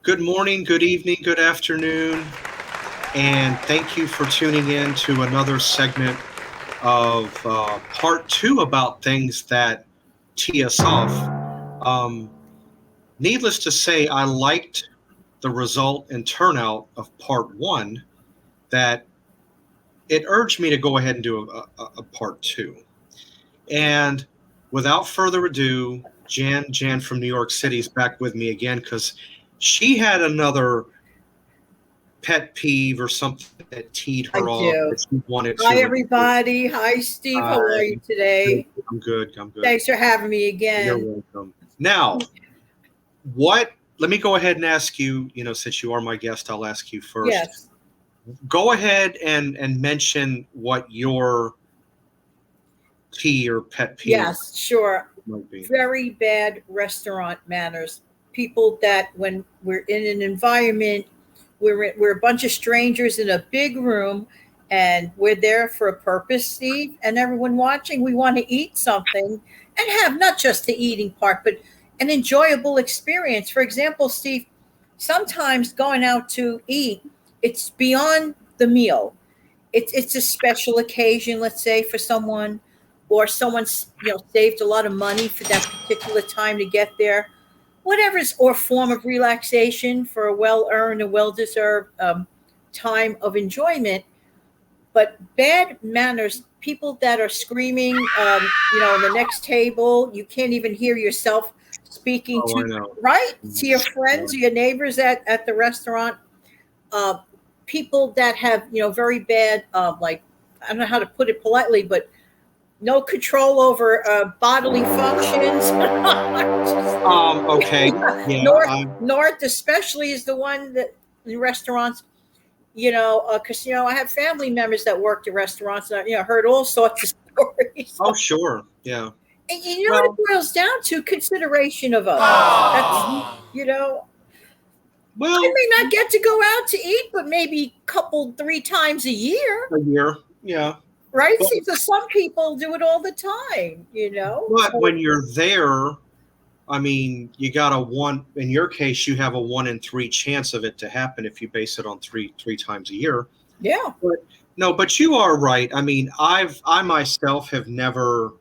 Good morning, good evening, good afternoon, and thank you for tuning in to another segment of part two about things that tee us off. Um, Needless to say, I liked the result and turnout of part one, that it urged me to go ahead and do a part two. And without further ado, Jan from New York City is back with me again because she had another pet peeve or something that teed I her off do. that she wanted Hi, to. everybody. Hi, Steve. How are you I'm today? good. I'm good. Thanks for having me You're again. welcome. Now, what? Let me go ahead and ask you. Since you are my guest, I'll ask you first. Yes. Go ahead and mention what your tea or pet peeve Yes, sure. might be. Very bad restaurant manners. People that when we're in an environment, we're a bunch of strangers in a big room, and we're there for a purpose, Steve, and everyone watching, we want to eat something and have not just the eating part, but an enjoyable experience. For example, Steve, sometimes going out to eat, it's beyond the meal. It's a special occasion, let's say, for someone, or someone's saved a lot of money for that particular time to get there, whatever's, or form of relaxation for a well earned and well deserved time of enjoyment. But bad manners, people that are screaming, on the next table, you can't even hear yourself speaking Oh, I to, know. right, to your friends or your neighbors at the restaurant. uh, People that have very bad, like, I don't know how to put it politely, but no control over bodily functions. Okay. Yeah. North North especially is the one that in restaurants, because I have family members that worked at restaurants, and heard all sorts of stories. Oh, sure. Yeah. And you know what Well. it boils down to? Consideration of others. Mhm. That's you know I Well, may not get to go out to eat, but maybe couple three times a year, a year. Yeah. right? But See, so some people do it all the time. but So when you're there, I mean, you got a one. In your case, you have a 1 in 3 chance of it to happen if you base it on three times a year. yeah, But no, but you are right. I mean, I myself have never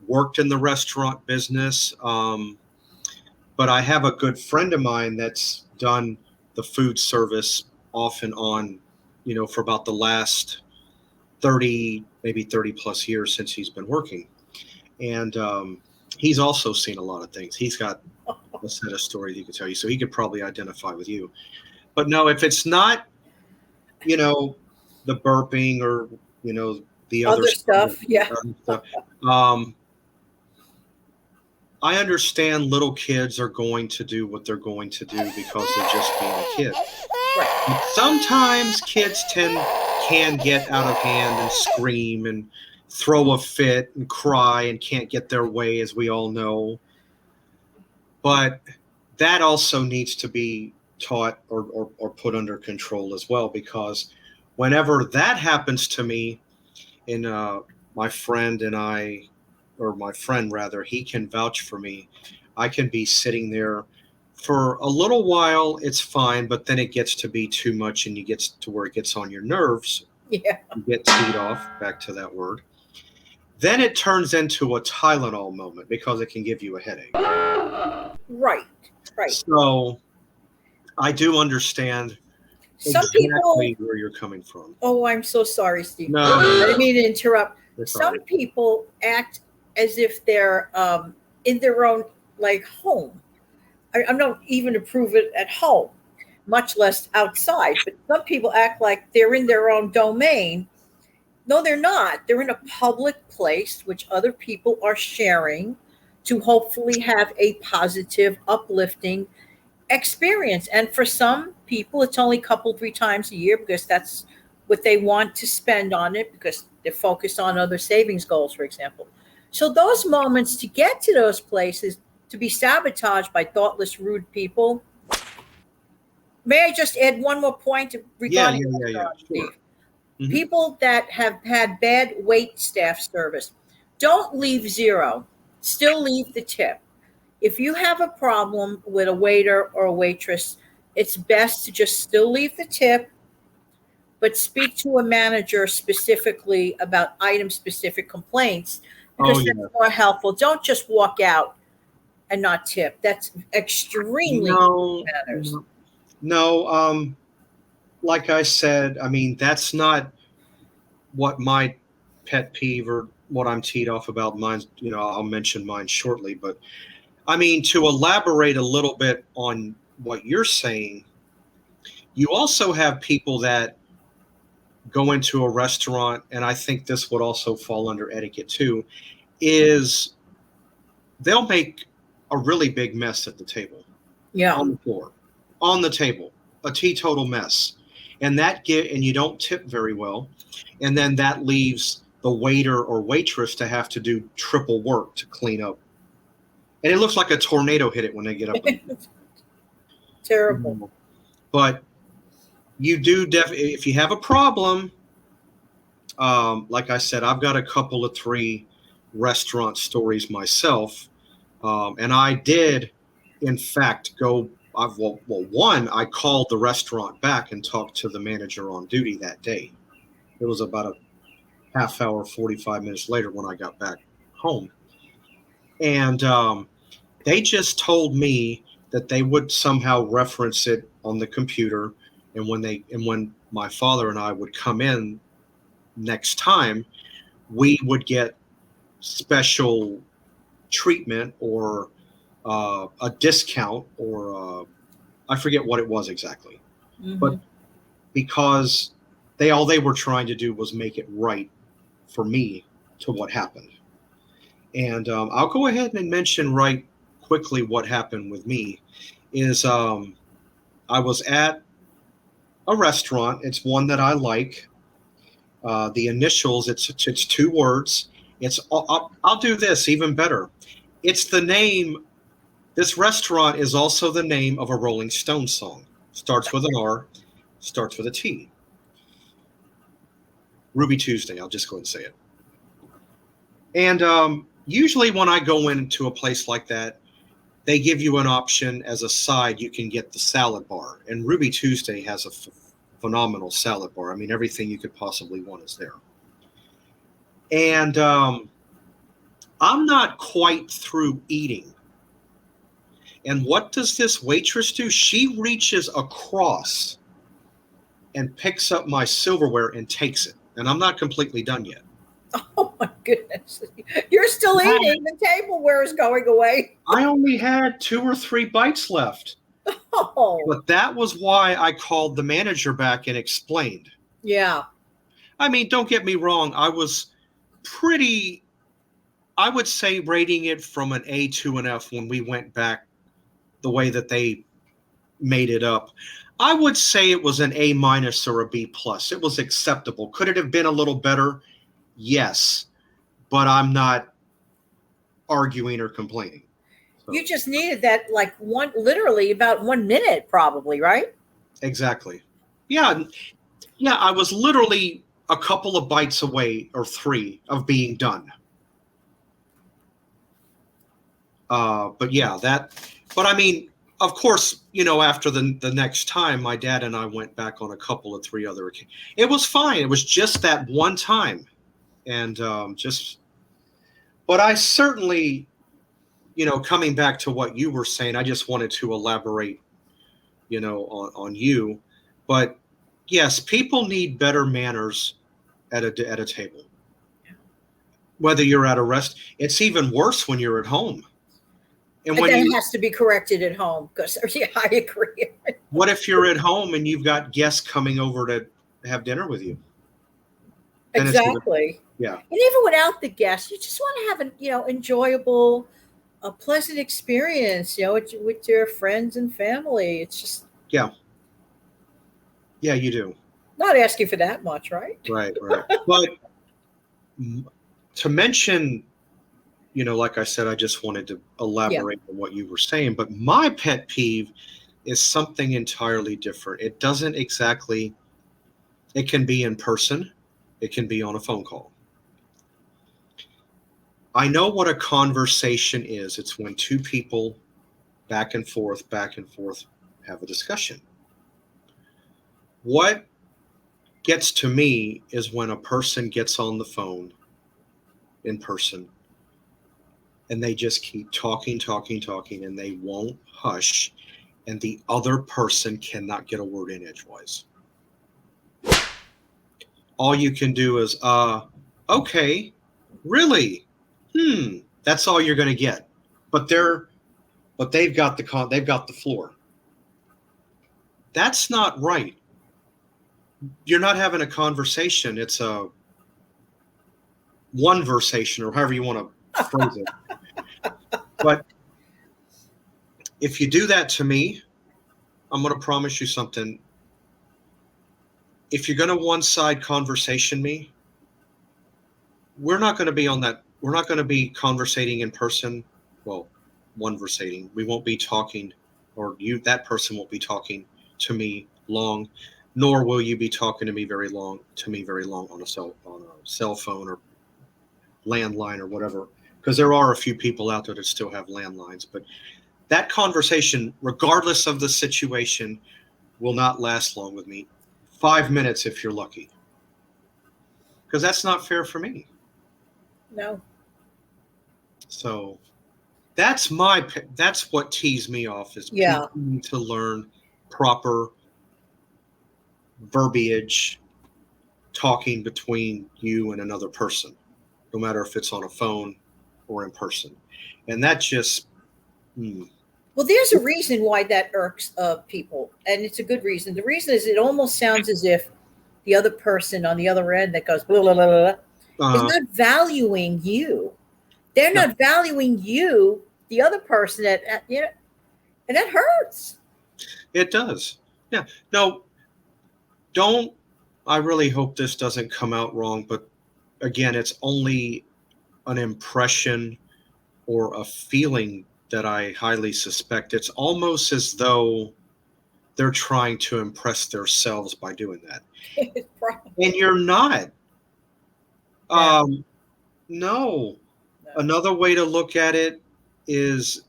worked in the restaurant business, but I have a good friend of mine that's done the food service off and on, for about the last 30, maybe 30 plus years since he's been working, and he's also seen a lot of things. He's got a set of stories he could tell you, so he could probably identify with you. But no, if it's not, you know, the burping or the other other stuff, stuff. Yeah, um, I understand little kids are going to do what they're going to do because they're just being a kid. right. Sometimes kids can get out of hand and scream and throw a fit and cry and can't get their way, as we all know. But that also needs to be taught or put under control as well, because whenever that happens to me, and my friend and I, or my friend rather, he can vouch for me. I can be sitting there for a little while, it's fine, but then it gets to be too much and you get to where it gets on your nerves. Yeah, You get teed off, back to that word. Then it turns into a Tylenol moment because it can give you a headache. right, right. So I do understand Some exactly people. where you're coming from. Oh, I'm so sorry, Steve. No, I didn't no, mean to interrupt. it's all Some right. people act as if they're in their own, like, home. I'm not even to prove it at home, much less outside. But some people act like they're in their own domain. No, they're not. They're in a public place which other people are sharing to hopefully have a positive, uplifting experience. And for some people, it's only a couple, three times a year because that's what they want to spend on it because they're focused on other savings goals, for example. So those moments to get to those places to be sabotaged by thoughtless, rude people. May I just add one more point Yeah, regarding yeah, yeah, yeah. restaurants, Sure. Steve? Hmm. People that have had bad wait staff service, don't leave zero. Still leave the tip. If you have a problem with a waiter or a waitress, it's best to just still leave the tip, but speak to a manager specifically about item-specific complaints Oh because yeah. that's more helpful. Don't just walk out and not tip. That's extremely No, manners. no, no. Like I said, I mean, that's not what my pet peeve or what I'm teed off about. Mine, I'll mention mine shortly. But I mean, to elaborate a little bit on what you're saying, you also have people that go into a restaurant, and I think this would also fall under etiquette too, is they'll make a really big mess at the table, Yeah. on the floor, on the table, a teetotal mess. And you don't tip very well. And then that leaves the waiter or waitress to have to do triple work to clean up. And it looks like a tornado hit it when they get up. Terrible. But you do if you have a problem, like I said, I've got a couple of 3 restaurant stories myself. And I did, in fact, one, I called the restaurant back and talked to the manager on duty that day. It was about a half hour, 45 minutes later when I got back home. And they just told me that they would somehow reference it on the computer. And when my father and I would come in next time, we would get special treatment or a discount or I forget what it was exactly. Mm-hmm. But because all they were trying to do was make it right for me to what happened. And I'll go ahead and mention right quickly what happened with me is I was at a restaurant. It's one that I like. The initials, it's 2 words. I'll do this even better. It's the name. This restaurant is also the name of a Rolling Stones song. Starts with an R, starts with a T. Ruby Tuesday. I'll just go ahead and say it. And usually when I go into a place like that, they give you an option as a side. You can get the salad bar. And Ruby Tuesday has a phenomenal salad bar. I mean, everything you could possibly want is there. And I'm not quite through eating. And what does this waitress do? She reaches across and picks up my silverware and takes it. And I'm not completely done yet. Oh my goodness. You're still eating. The tableware is going away. I only had 2 or 3 bites left. Oh. But that was why I called the manager back and explained. Yeah. I mean, don't get me wrong. I was I would say rating it from an A to an F when we went back the way that they made it up. I would say it was an A- or a B+. It was acceptable. Could it have been a little better? Yes. But I'm not arguing or complaining. So, You just needed that literally about 1 minute probably, right? exactly. Yeah. Yeah, I was literally a couple of bites away, or 3, of being done. But yeah, but I mean, of course, after the next time, my dad and I went back on a couple of 3 other occasions. It was fine. It was just that one time. And but I certainly, coming back to what you were saying, I just wanted to elaborate, on you. But yes, people need better manners at a table. Whether you're at a it's even worse when you're at home. And when that has to be corrected at home because yeah, I agree. What if you're at home and you've got guests coming over to have dinner with you? Exactly. Yeah. And even without the guests, you just want to have an enjoyable, a pleasant experience, with your friends and family. It's just yeah, you do. Not asking for that much, right? Right. But to mention, like I said, I just wanted to elaborate on what you were saying. But my pet peeve is something entirely different. It doesn't exactly. It can be in person. It can be on a phone call. I know what a conversation is. It's when 2 people back and forth have a discussion. What gets to me is when a person gets on the phone in person and they just keep talking, and they won't hush, and the other person cannot get a word in edgewise. All you can do is, okay, really? That's all you're going to get. But they've got the floor. That's not right. You're not having a conversation. It's a one-versation, or however you want to phrase it. But if you do that to me, I'm going to promise you something. If you're going to one-side conversation me, we're not going to be on that. We're not going to be conversating in person. Well, one-versating. We won't be talking, or that person won't be talking to me long, nor will you be talking to me very long on a cell phone or landline or whatever. Because there are a few people out there that still have landlines, but that conversation, regardless of the situation, will not last long with me. 5 minutes if you're lucky. Because that's not fair for me. No. So that's what tees me off, is people need to learn proper verbiage talking between you and another person, no matter if it's on a phone or in person. And that just Well, there's a reason why that irks people, and it's a good reason. The reason is it almost sounds as if the other person on the other end that goes blah, blah, blah, blah, is not valuing you. They're not valuing you, the other person, and that hurts. It does. Yeah. No, I really hope this doesn't come out wrong, but again, it's only an impression or a feeling that I highly suspect. It's almost as though they're trying to impress themselves by doing that. And you're not. No. Another way to look at it is,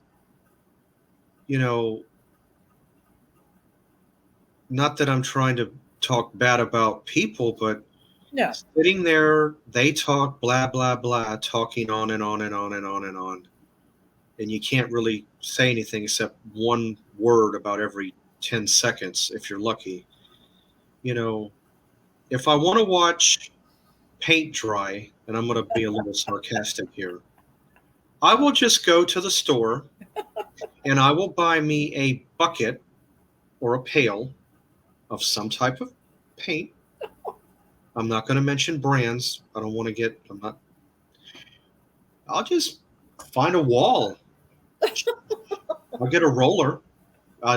not that I'm trying to talk bad about people, but sitting there, they talk blah, blah, blah, talking on and on and on and on and on. And you can't really say anything except one word about every 10 seconds if you're lucky. If I want to watch paint dry, and I'm going to be a little sarcastic here, I will just go to the store and I will buy me a bucket or a pail of some type of paint. I'm not going to mention brands. I'll just find a wall. I'll get a roller.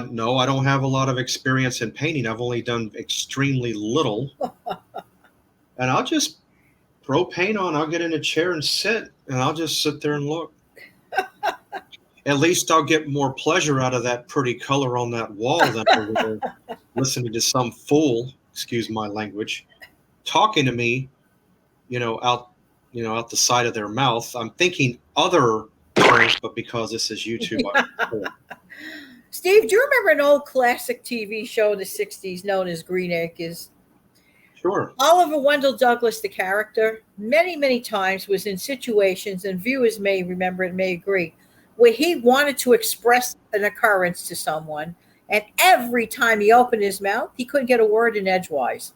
No, I don't have a lot of experience in painting. I've only done extremely little. And I'll just throw paint on. I'll get in a chair and sit, and I'll just sit there and look. At least I'll get more pleasure out of that pretty color on that wall than over there listening to some fool, excuse my language, talking to me, out the side of their mouth. I'm thinking other things, but because this is YouTube, Steve, do you remember an old classic TV show in the 60s known as Green Acres? Sure. Oliver Wendell Douglas, the character, many, many times was in situations, and viewers may remember and may agree, where he wanted to express an occurrence to someone, and every time he opened his mouth, he couldn't get a word in edgewise.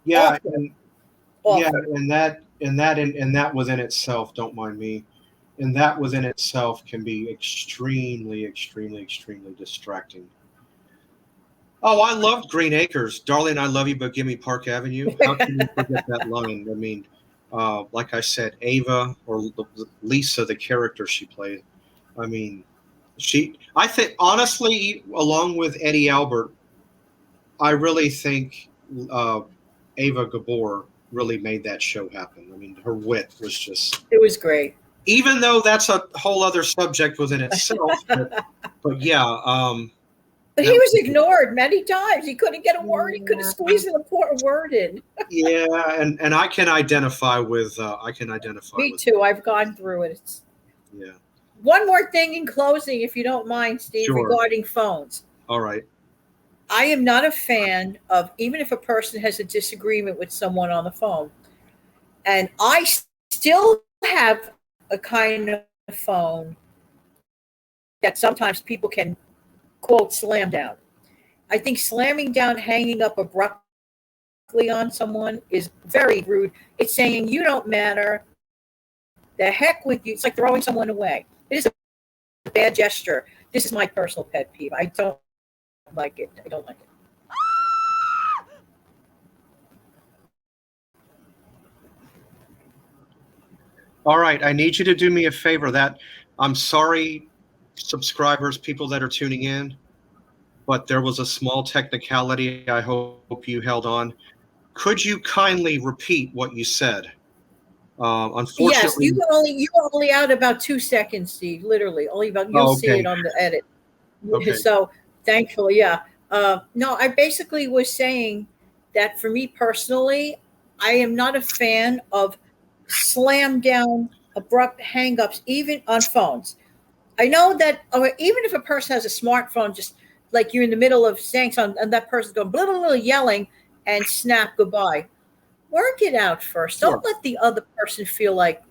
Yeah, and that within itself, don't mind me, and that within itself can be extremely, extremely, extremely distracting. Oh, I loved Green Acres. Darling, I love you, but give me Park Avenue. How can you forget that line? I mean, like I said, Ava, or Lisa, the character she played. I mean, I think, honestly, along with Eddie Albert, I really think Ava Gabor really made that show happen. I mean, her wit was just... It was great. Even though that's a whole other subject within itself. but yeah. But he was ignored many times. He couldn't get a word. He couldn't squeeze an important word in. Yeah, and I can identify with. Me too. I've gone through it. Yeah. One more thing in closing, if you don't mind, Steve, Sure. regarding phones. All right. I am not a fan of, even if a person has a disagreement with someone on the phone, and I still have a kind of phone that sometimes people can quote slam down. I think slamming down, hanging up abruptly on someone is very rude. It's saying you don't matter. The heck with you. It's like throwing someone away. It is a bad gesture. This is my personal pet peeve. I don't like it. I don't like it. All right, I need you to do me a favor. That I'm sorry, subscribers, people that are tuning in, but there was a small technicality. I hope you held on. Could you kindly repeat what you said? Yes, Unfortunately, you were only out about 2 seconds, Steve. Literally, only about. You'll oh, see okay, it on the edit. okay, So thankfully, yeah. No, I basically was saying that for me personally, I am not a fan of slam down, abrupt hangups, even on phones. I know that, or even if a person has a smartphone, just like you're in the middle of saying something, and that person's going blah blah blah, yelling, and snap goodbye. Work it out first. sure, Don't let the other person feel like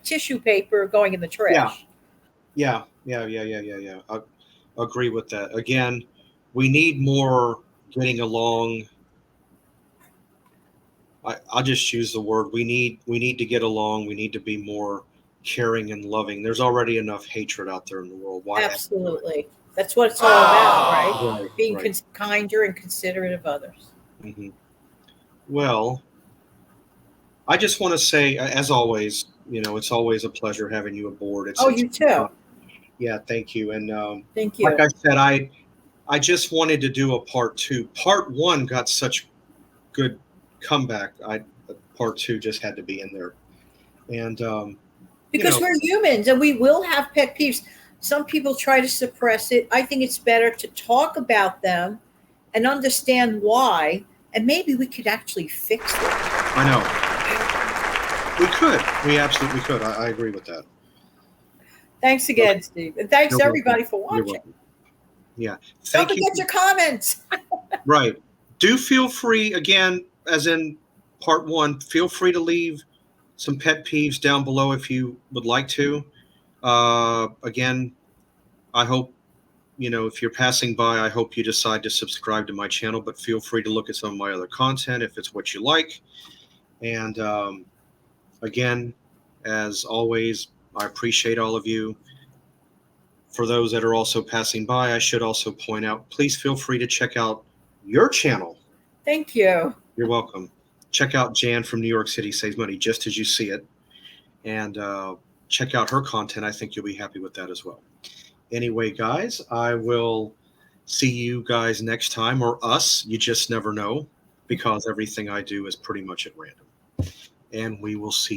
tissue paper going in the yeah, trash. yeah. I agree with that. Again, we need more getting along. I'll just use the word we need to get along. We need to be more caring and loving. There's already enough hatred out there in the world. Why add to it? Absolutely. That's what it's all about, right? Right, Being right. kinder and considerate of others. Hmm. Well, I just want to say, as always, it's always a pleasure having you aboard. Oh, you too. Yeah, thank you. And Thank like you. I said, I just wanted to do a part two. Part one got such good comeback. Part two just had to be in there. And you Because know, we're humans and we will have pet peeves. Some people try to suppress it. I think it's better to talk about them and understand why, and maybe we could actually fix it. I know we could. We absolutely could. I agree with that. Thanks Okay, again, Steve. And thanks you're welcome. everybody for You're watching. welcome. Yeah. Don't Thank you. forget your comments. Right. Do feel free, again, as in part one, feel free to leave some pet peeves down below if you would like to. Again, I hope, if you're passing by, I hope you decide to subscribe to my channel, but feel free to look at some of my other content if it's what you like. And again, as always, I appreciate all of you. For those that are also passing by, I should also point out, please feel free to check out your channel. Thank you. You're welcome. Check out Jan from New York City Saves Money, just as you see it. And check out her content. I think you'll be happy with that as well. Anyway, guys, I will see you guys next time, or us. You just never know, because everything I do is pretty much at random. And we will see you.